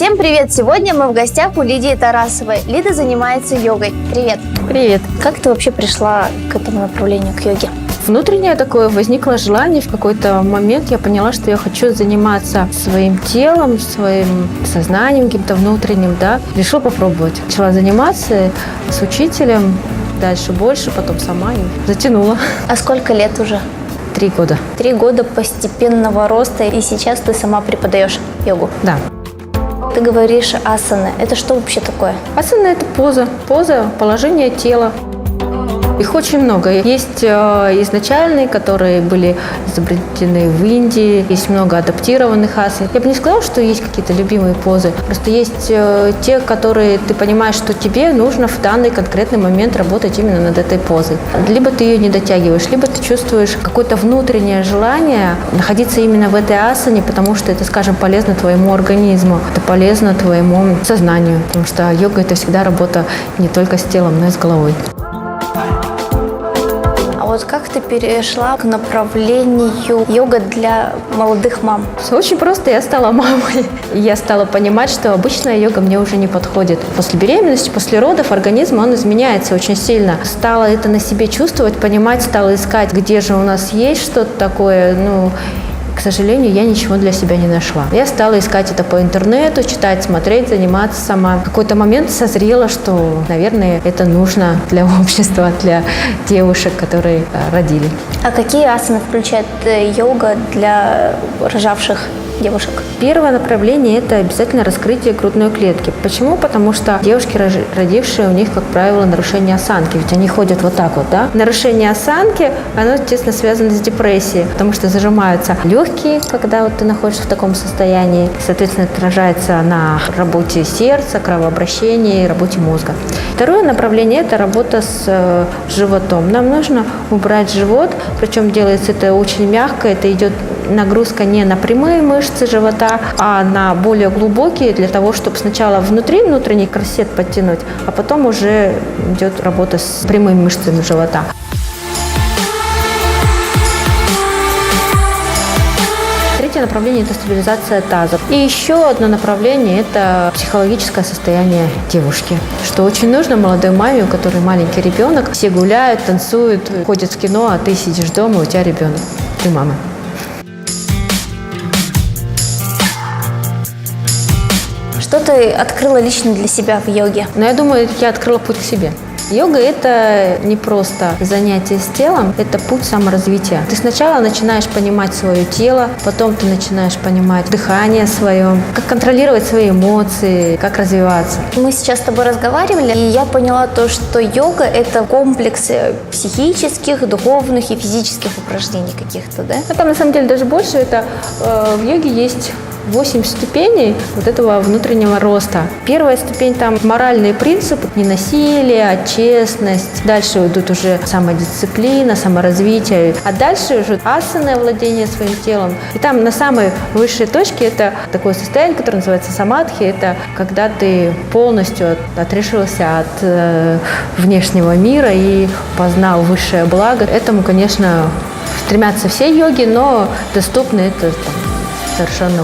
Всем привет! Сегодня мы в гостях у Лидии Тарасовой. Лида занимается йогой. Привет! Привет! Как ты вообще пришла к этому направлению, к йоге? Внутреннее такое возникло желание. В какой-то момент я поняла, что я хочу заниматься своим телом, своим сознанием каким-то внутренним, да. Решила попробовать. Начала заниматься с учителем, дальше больше, потом сама и затянула. А сколько лет уже? 3 года. 3 года постепенного роста, и сейчас ты сама преподаешь йогу? Да. Ты говоришь асаны. Это что вообще такое? Асана – это поза, положение тела. Их очень много. Есть изначальные, которые были изобретены в Индии. Есть много адаптированных асан. Я бы не сказала, что есть какие-то любимые позы. Просто есть те, которые ты понимаешь, что тебе нужно в данный конкретный момент работать именно над этой позой. Либо ты ее не дотягиваешь, либо ты чувствуешь какое-то внутреннее желание находиться именно в этой асане, потому что это, скажем, полезно твоему организму, это полезно твоему сознанию. Потому что йога – это всегда работа не только с телом, но и с головой. Вот как ты перешла к направлению йога для молодых мам? Все очень просто. Я стала мамой. Я стала понимать, что обычная йога мне уже не подходит. После беременности, после родов организм, он изменяется очень сильно. Стала это на себе чувствовать, понимать, стала искать, где же у нас есть что-то такое, к сожалению, я ничего для себя не нашла. Я стала искать это по интернету, читать, смотреть, заниматься сама. В какой-то момент созрела, что, наверное, это нужно для общества, для девушек, которые родили. А какие асаны включает йога для рожавших девушек? Первое направление – это обязательно раскрытие грудной клетки. Почему? Потому что девушки, родившие, у них, как правило, нарушение осанки. Ведь они ходят вот так вот, да? Нарушение осанки, оно, естественно, связано с депрессией, потому что зажимаются легкие, когда вот ты находишься в таком состоянии. Соответственно, это отражается на работе сердца, кровообращении, работе мозга. Второе направление – это работа с животом. Нам нужно убрать живот, причем делается это очень мягко, это идет нагрузка не на прямые мышцы живота, а на более глубокие, для того, чтобы сначала внутренний корсет подтянуть, а потом уже идет работа с прямыми мышцами живота. Третье направление – это стабилизация таза. И еще одно направление – это психологическое состояние девушки, что очень нужно молодой маме, у которой маленький ребенок. Все гуляют, танцуют, ходят в кино, а ты сидишь дома, у тебя ребенок, ты мама. Что ты открыла лично для себя в йоге? Я думаю, я открыла путь к себе. Йога – это не просто занятие с телом, это путь саморазвития. Ты сначала начинаешь понимать свое тело, потом ты начинаешь понимать дыхание свое, как контролировать свои эмоции, как развиваться. Мы сейчас с тобой разговаривали, и я поняла то, что йога – это комплекс психических, духовных и физических упражнений каких-то, да? А там на самом деле даже больше. Это в йоге есть 8 ступеней вот этого внутреннего роста. Первая ступень там моральные принципы, не насилие, а честность. Дальше идут уже самодисциплина, саморазвитие. А дальше уже асаны, владение своим телом. И там на самой высшей точке это такое состояние, которое называется самадхи. Это когда ты полностью отрешился от внешнего мира и познал высшее благо. Этому, конечно, стремятся все йоги, но доступно это совершенно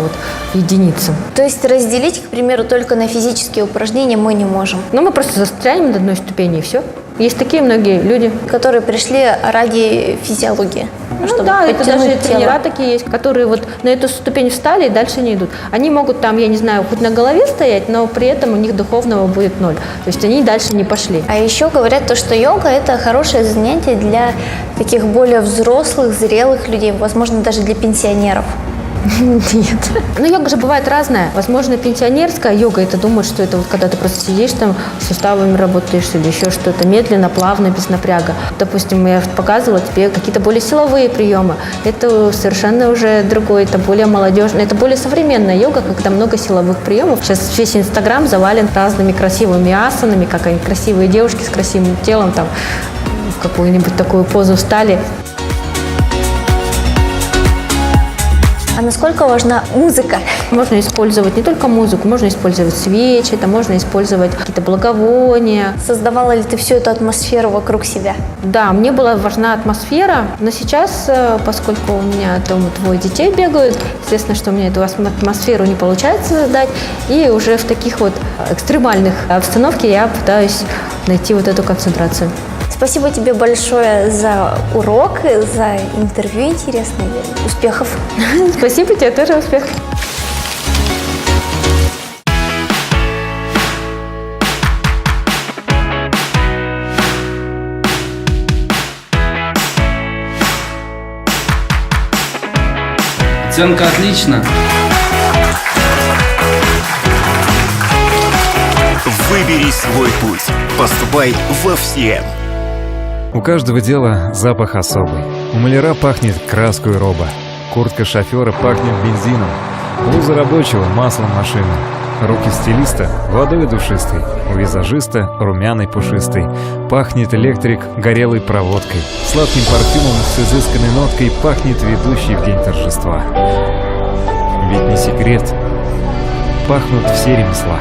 единицам. То есть разделить, к примеру, только на физические упражнения мы не можем? Мы просто застрянем на одной ступени и все. Есть такие многие люди, которые пришли ради физиологии. Чтобы да, это даже тело. тренера такие есть, которые вот на эту ступень встали и дальше не идут. Они могут там, я не знаю, хоть на голове стоять, но при этом у них духовного будет 0. То есть они дальше не пошли. А еще говорят то, что йога – это хорошее занятие для таких более взрослых, зрелых людей, возможно, даже для пенсионеров. Нет. Йога же бывает разная. Возможно, пенсионерская йога, это думают, что это вот когда ты просто сидишь там, суставами работаешь или еще что-то, медленно, плавно, без напряга. Допустим, я показывала тебе какие-то более силовые приемы. Это совершенно уже другое, это более молодежное, это более современная йога, когда много силовых приемов. Сейчас весь Инстаграм завален разными красивыми асанами, как они красивые девушки с красивым телом там в какую-нибудь такую позу встали. А насколько важна музыка? Можно использовать не только музыку, можно использовать свечи, там можно использовать какие-то благовония. Создавала ли ты всю эту атмосферу вокруг себя? Да, мне была важна атмосфера, но сейчас, поскольку у меня дома двое детей бегают, естественно, что у меня эту атмосферу не получается создать, и уже в таких вот экстремальных обстановке я пытаюсь найти вот эту концентрацию. Спасибо тебе большое за урок, за интервью интересное. Успехов! Спасибо тебе, тоже успехов! Оценка отлично. Выбери свой путь. Поступай во ФСИЭН. У каждого дела запах особый. У маляра пахнет краской роба. Куртка шофера пахнет бензином. Блуза рабочего – маслом машины. Руки стилиста – водой душистой. У визажиста – румяной пушистой. Пахнет электрик горелой проводкой. Сладким парфюмом с изысканной ноткой пахнет ведущий в день торжества. Ведь не секрет, пахнут все ремесла.